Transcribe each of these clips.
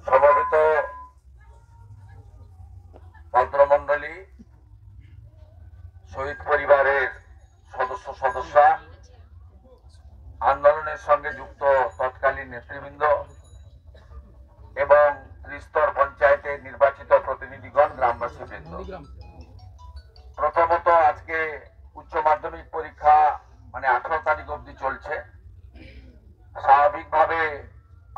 সমবেত ভদ্রমন্ডলী, শহীদ পরিবারের সদস্যা, আন্দোলনের সঙ্গে যুক্ত তৎকালীন নেতৃবৃন্দ এবং ত্রিস্তর পঞ্চায়েতের নির্বাচিত প্রতিনিধিগণ, গ্রামবাসীবৃন্দ, প্রথমত আজকে উচ্চ মাধ্যমিক পরীক্ষা 18 তারিখ অবধি চলছে। স্বাভাবিকভাবে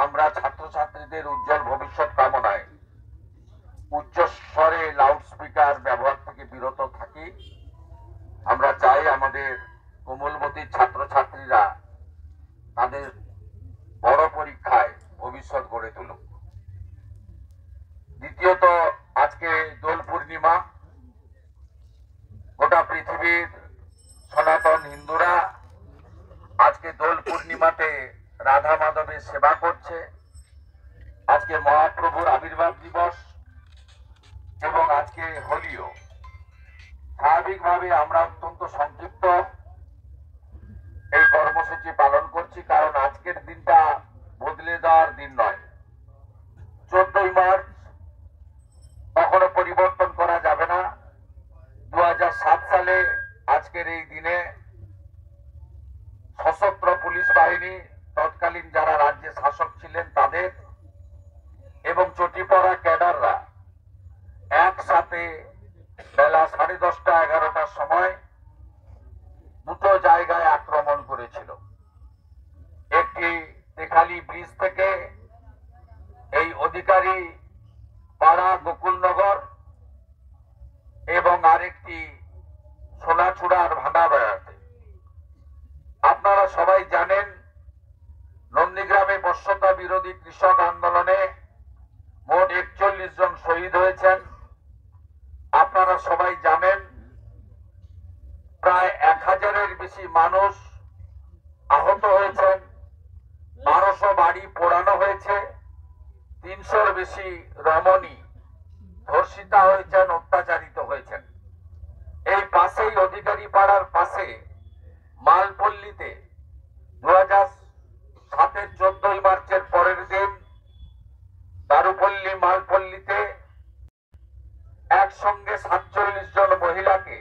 আমরা ছাত্রছাত্রীদের উজ্জ্বল ভবিষ্যৎ কামনায় উচ্চ স্বরে লাউড স্পিকার ব্যবহার থেকে বিরত থাকি। আমরা চাই আমাদের কোমলমতি ছাত্রছাত্রীরা তাদের বড় পরীক্ষায় ভবিষ্যৎ গড়ে তুলুক। দ্বিতীয়ত, আজকে দোল পূর্ণিমা। গোটা পৃথিবীর সনাতন হিন্দুরা আজকে দোল পূর্ণিমাতে রাধা মাধবের সেবা করছে। আজকে মহাপ্রভুর আবির্ভাব দিবস এবং আজকে হোলিও। স্বাভাবিকভাবে আমরা অত্যন্ত সংক্ষিপ্ত এই কর্মসূচি পালন করছি, কারণ আজকের দিনটা বদলে দেওয়ার দিন নয়। 14ই মার্চ কখনো পরিবর্তন করা যাবে না। 2007 সালে আজকের এই দিনে সশস্ত্র পুলিশ বাহিনী, তৎকালীন যারা রাজ্যে শাসক ছিলেন তাদের এবং চটিপড়া ক্যাডাররা একসাথে বেলা 10:30 11টার সময় দুটো জায়গায় আক্রমণ করেছিল। একটি তেখালি ব্রিজ থেকে এই অধিকারী পাড়া গোকুলনগর এবং আরেকটি সোনাচূড়ার ভাঙাবেড়াতে। আপনারা সবাই জানেন, নন্দীগ্রামে বশ্যতা বিরোধী কৃষক আন্দোলনে মোট 41 জন শহীদ হয়েছেন। আপনারা সবাই জানেন, প্রায় 1000-এর বেশি মানুষ আহত হয়েছেন, 1200 বাড়ি পোড়ানো হয়েছে, 300-র বেশি রমণী ধর্ষিতা হয়েছেন, অত্যাচারিত হয়েছেন। এই পাশেই অধিকারী পাড়ার পাশে মালপল্লীতে 2007-এর 14ই মার্চের পরের দিন দারুপল্লী মালপল্লীতে একসঙ্গে 47 জন মহিলাকে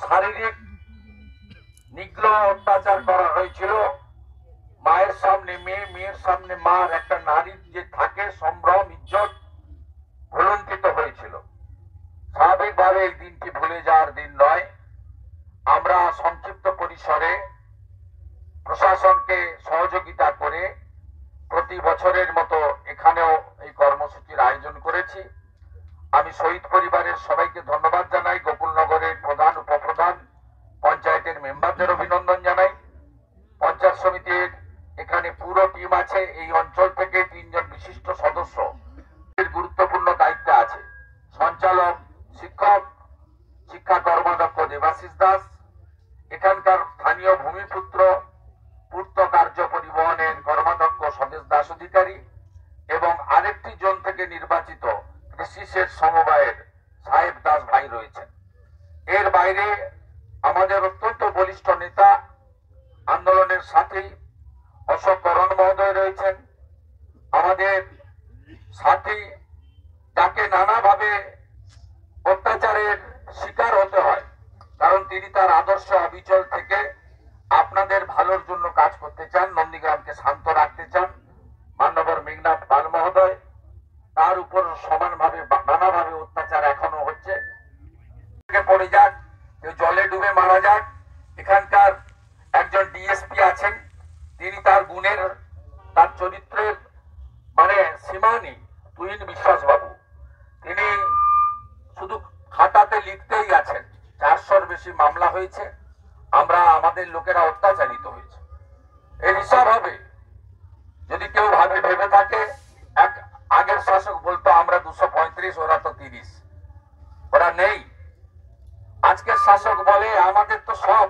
শারীরিক নিগ্রহ অত্যাচার করা হয়েছিল। মায়ের সামনে মেয়ে, মেয়ের সামনে মার একটা নারীর যে থাকে সম্ভ্রম, ইজ্জত ভুলুণ্ঠিত হয়েছিল। স্বাভাবিকভাবে এই দিনটি ভুলে যাওয়ার দিন নয়। আমরা সংক্ষিপ্ত পরিসরে প্রশাসনকে সহযোগিতা করে প্রতি বছরের মতো এখানেও এই কর্মসূচির আয়োজন করেছি। আমি শহীদ পরিবারের সবাইকে ধন্যবাদ জানাই, গোকুলনগরের প্রধান, উপপ্রধান, পঞ্চায়েতের মেম্বারদের অভিনন্দন জানাই। পঞ্চায়েত সমিতির এখানে পুরো টিম আছে। এই অঞ্চল থেকে 3 জন বিশিষ্ট সদস্য গুরুত্বপূর্ণ দায়িত্বে আছে। সঞ্চালক শিক্ষক, শিক্ষা কর্মাধ্যক্ষ দেবাশিস দাস, এখানকার স্থানীয় ভূমিপুত্র পূর্ত কার্য পরিবহনের কর্মাধ্যক্ষ স্বদেশ দাস অধিকারী এবং আরেকটি জোন থেকে নির্বাচিত কৃষি সেচ সমবায়ের সাহেব দাস ভাই রয়েছেন। এর বাইরে আমাদের অত্যন্ত বলিষ্ঠ নেতা, আন্দোলনের সাথী অশোক করণ মহোদয় রয়েছেন। আমাদের সাথী, যাকে নানাভাবে অত্যাচারের শিকার হতে হয়, কারণ তিনি তার আদর্শ অবিচল থেকে আপনাদের ভালোর জন্য কাজ করতে চান, নন্দীগ্রামকে শান্ত রাখতে চান। মান্যবর মেঘনাথ পাল মহোদয়, তার উপর সমানভাবে নানাভাবে অত্যাচার এখনো হচ্ছে, পড়ে যাক, কেউ জলে ডুবে মারা যাক। এখানকার একজন ডিএসপি আছেন, তিনি তার গুণের, তার চরিত্রের মানে সীমা নেই, তুহিন বিশ্বাস বাবু। তিনি শুধু খাতাতে লিখতেই আছেন। 400-র বেশি মামলা হয়েছে, আমরা আমাদের লোকেরা অত্যাচারিত হয়েছে। এর হিসাব হবে। যদি কেউ ভেবে থাকে এক আগের শাসক বলতো আমরা 235, ওরা তো 30, ওরা নেই। আজকের শাসক বলে আমাদের তো সব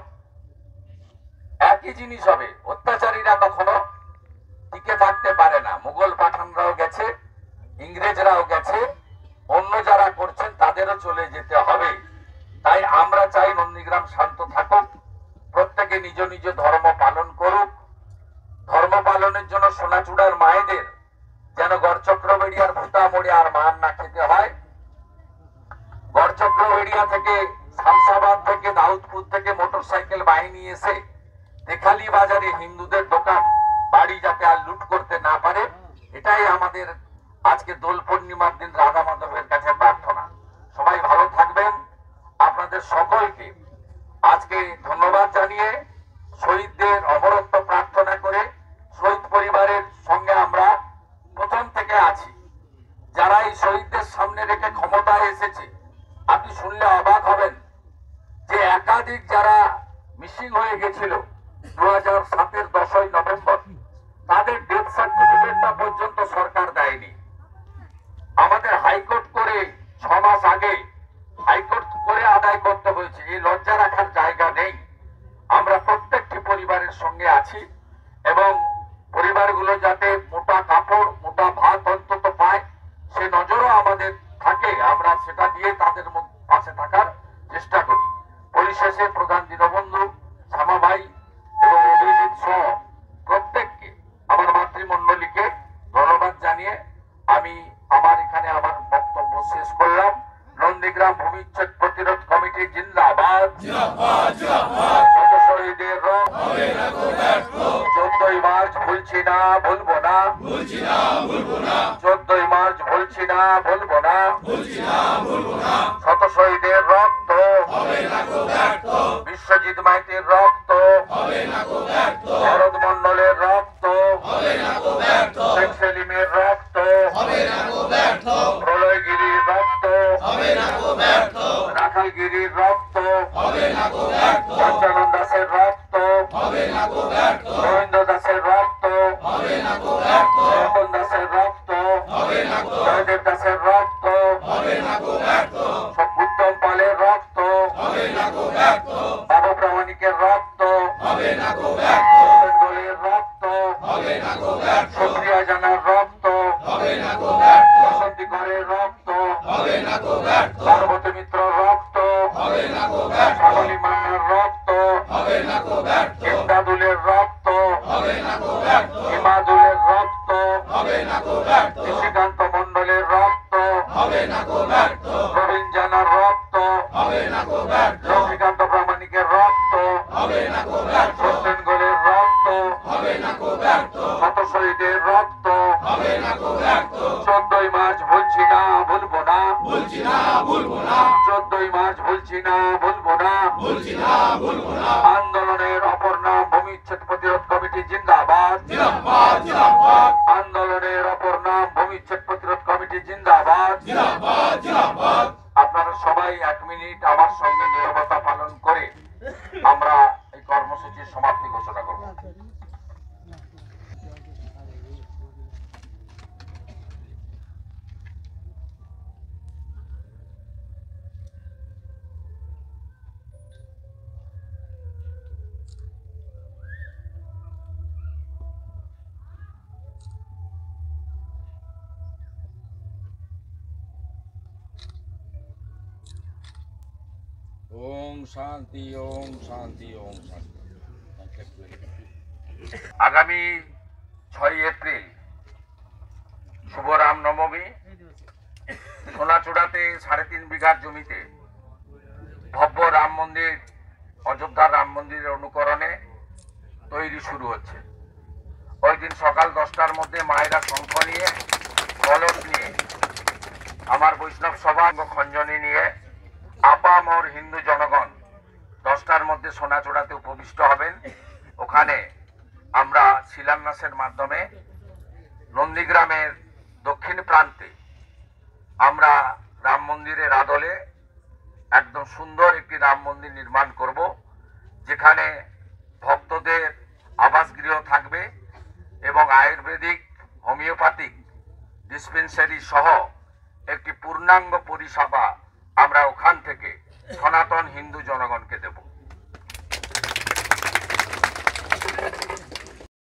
একই জিনিস হবে। অত্যাচারীরা কখনো টিকে থাকতে পারে না। মুঘল পাঠানরাও গেছে, ইংরেজরাও গেছে, অন্য যারা করছেন তাদেরও চলে যেতে হবে। তাই আমরা চাই নন্দীগ্রাম শান্ত থাকুক, প্রত্যেকে নিজ নিজ ধর্ম পালন করুক। ধর্ম পালনের জন্য সোনাচূড়ার মায়েদের যেন গড়চক্রবেড়িয়ার ভূতামড়ে আর মান না খেতে হয়। গড়চক্রবেড়িয়া থেকে, শামসাবাদ থেকে, দাউদপুর থেকে মোটরসাইকেল বাহিনী এসে তেখালি বাজারে হিন্দুদের দোকান বাড়ি যাতে আর লুট করতে না পারে, এটাই আমাদের আজকে দোল পূর্ণিমার দিন রাধা মাধবের কাছে প্রার্থনা। সবাই ভালো থাকবেন। আপনাদের সকলকে আজকে ধন্যবাদ জানিয়ে শহীদদের অমরত্ব প্রার্থনা করে, শহীদ পরিবারের সঙ্গে আমরা প্রথম থেকে আছি। যারা এই শহীদদের সামনে রেখে ক্ষমতায় এসেছে, আপনি শুনলে অবাক হবেন যে একাধিক যারা মিসিং হয়ে গেছিল 2007-এর 10ই নভেম্বর, তাদের ডেথ সার্টিফিকেটটা পর্যন্ত সরকার দেয়নি। আমাদের হাইকোর্ট করে 6 মাস আগে হাইকোর্ট করে আদায় করতে হয়েছে। এই লজ্জা রাখার জায়গা নেই। আমরা প্রত্যেকটি পরিবারের সঙ্গে আছি এবং পরিবারগুলো যাতে মোটা কাপড়, মোটা ভাত অন্তত পায়, সে নজরও আমাদের থাকে। আমরা সেটা দিয়ে তাদের পাশে থাকার চেষ্টা করি। পরিশেষে প্রধান দীনবন্ধু, শ্যামা ভাই এবং অভিজিৎ সহ প্রত্যেককে, আমার মাতৃমণ্ডলীকে ধন্যবাদ জানিয়ে আমি আমার এখানে আমার বক্তব্য শেষ করলাম। নন্দীগ্রাম ভূমিচ্ছেদ প্রতিরোধ কমিটি জিন্দাবাদ। শহীদের রক্ত 14ই মার্চ ভুলছি না, ভুলবো না। 14ই মার্চ ভুলছি না, ভুলবো না। শত শহীদের রক্ত, বিশ্বজিৎ মাইতির রক্ত, ভরত মন্ডলের রক্ত, শেখ সেলিমের রক্ত, প্রলয়গিরির রক্ত, রাখালগিরির রক্ত, পঞ্চানন দাসের রক্ত, রবীন্দ্র দাসের রক্ত, রতন দাসের রক্ত, জয়দেব দাসের রক্ত, উত্তম পালের রক্ত, বাবু প্রামাণিকের রক্ত, বেঙ্গলের রক্ত, সুপ্রিয়া জানার রক্ত, বসন্তী করের রক্ত, পার্বতী মিত্র রক্ত, শ্যামলী মান্নার রক্ত, ইমদাদুলের রক্ত, ইমাদুলের রক্ত, নিশিকান্ত মন্ডলের রক্ত, প্রবীণ জানার রক্ত, লক্ষ্মীকান্ত প্রামাণিকের রক্ত, সত্যেন গোলের রক্ত, শত শহীদের রক্ত, 14ই মার্চ ভুলছি না, ভুলবো না। 14ই মার্চ ভুলছি না, ভুলবো না। আন্দোলনের অপর নাম ভূমিচ্ছেদ প্রতিরোধ কমিটি জিন্দাবাদ। আন্দোলনের অপর নাম ভূমিচ্ছেদ প্রতিরোধ কমিটি জিন্দাবাদ। আপনারা সবাই 1 মিনিট আমার সঙ্গে নীরবতা পালন করে আমরা এই কর্মসূচির সমাপ্তি ঘোষণা করব। ओम शांति, ओम शांति, ओम शांति। আগামী 6ই এপ্রিল শুভ রামনবমী। সোনাচূড়াতে 3.5 বিঘার জমিতে ভব্য রাম মন্দির, অযোধ্যার রাম মন্দিরের অনুকরণে তৈরি শুরু হচ্ছে। ওই দিন সকাল 10টার মধ্যে মায়েরা শঙ্খ নিয়ে, কলস নিয়ে, আমার বৈষ্ণব সভা খঞ্জনি নিয়ে আপামর হিন্দু মধ্যে সোনাচূড়াতে উপবিষ্ট হবেন। ওখানে আমরা শিলান্যাসের মাধ্যমে নন্দীগ্রামের দক্ষিণ প্রান্তে আমরা রাম মন্দিরের আদলে একদম সুন্দর একটি রাম মন্দির নির্মাণ করব, যেখানে ভক্তদের আবাসগৃহ থাকবে এবং আয়ুর্বেদিক হোমিওপ্যাথিক ডিসপেন্সারি সহ একটি পূর্ণাঙ্গ পরিষেবা আমরা ওখান থেকে সনাতন হিন্দু জনগণ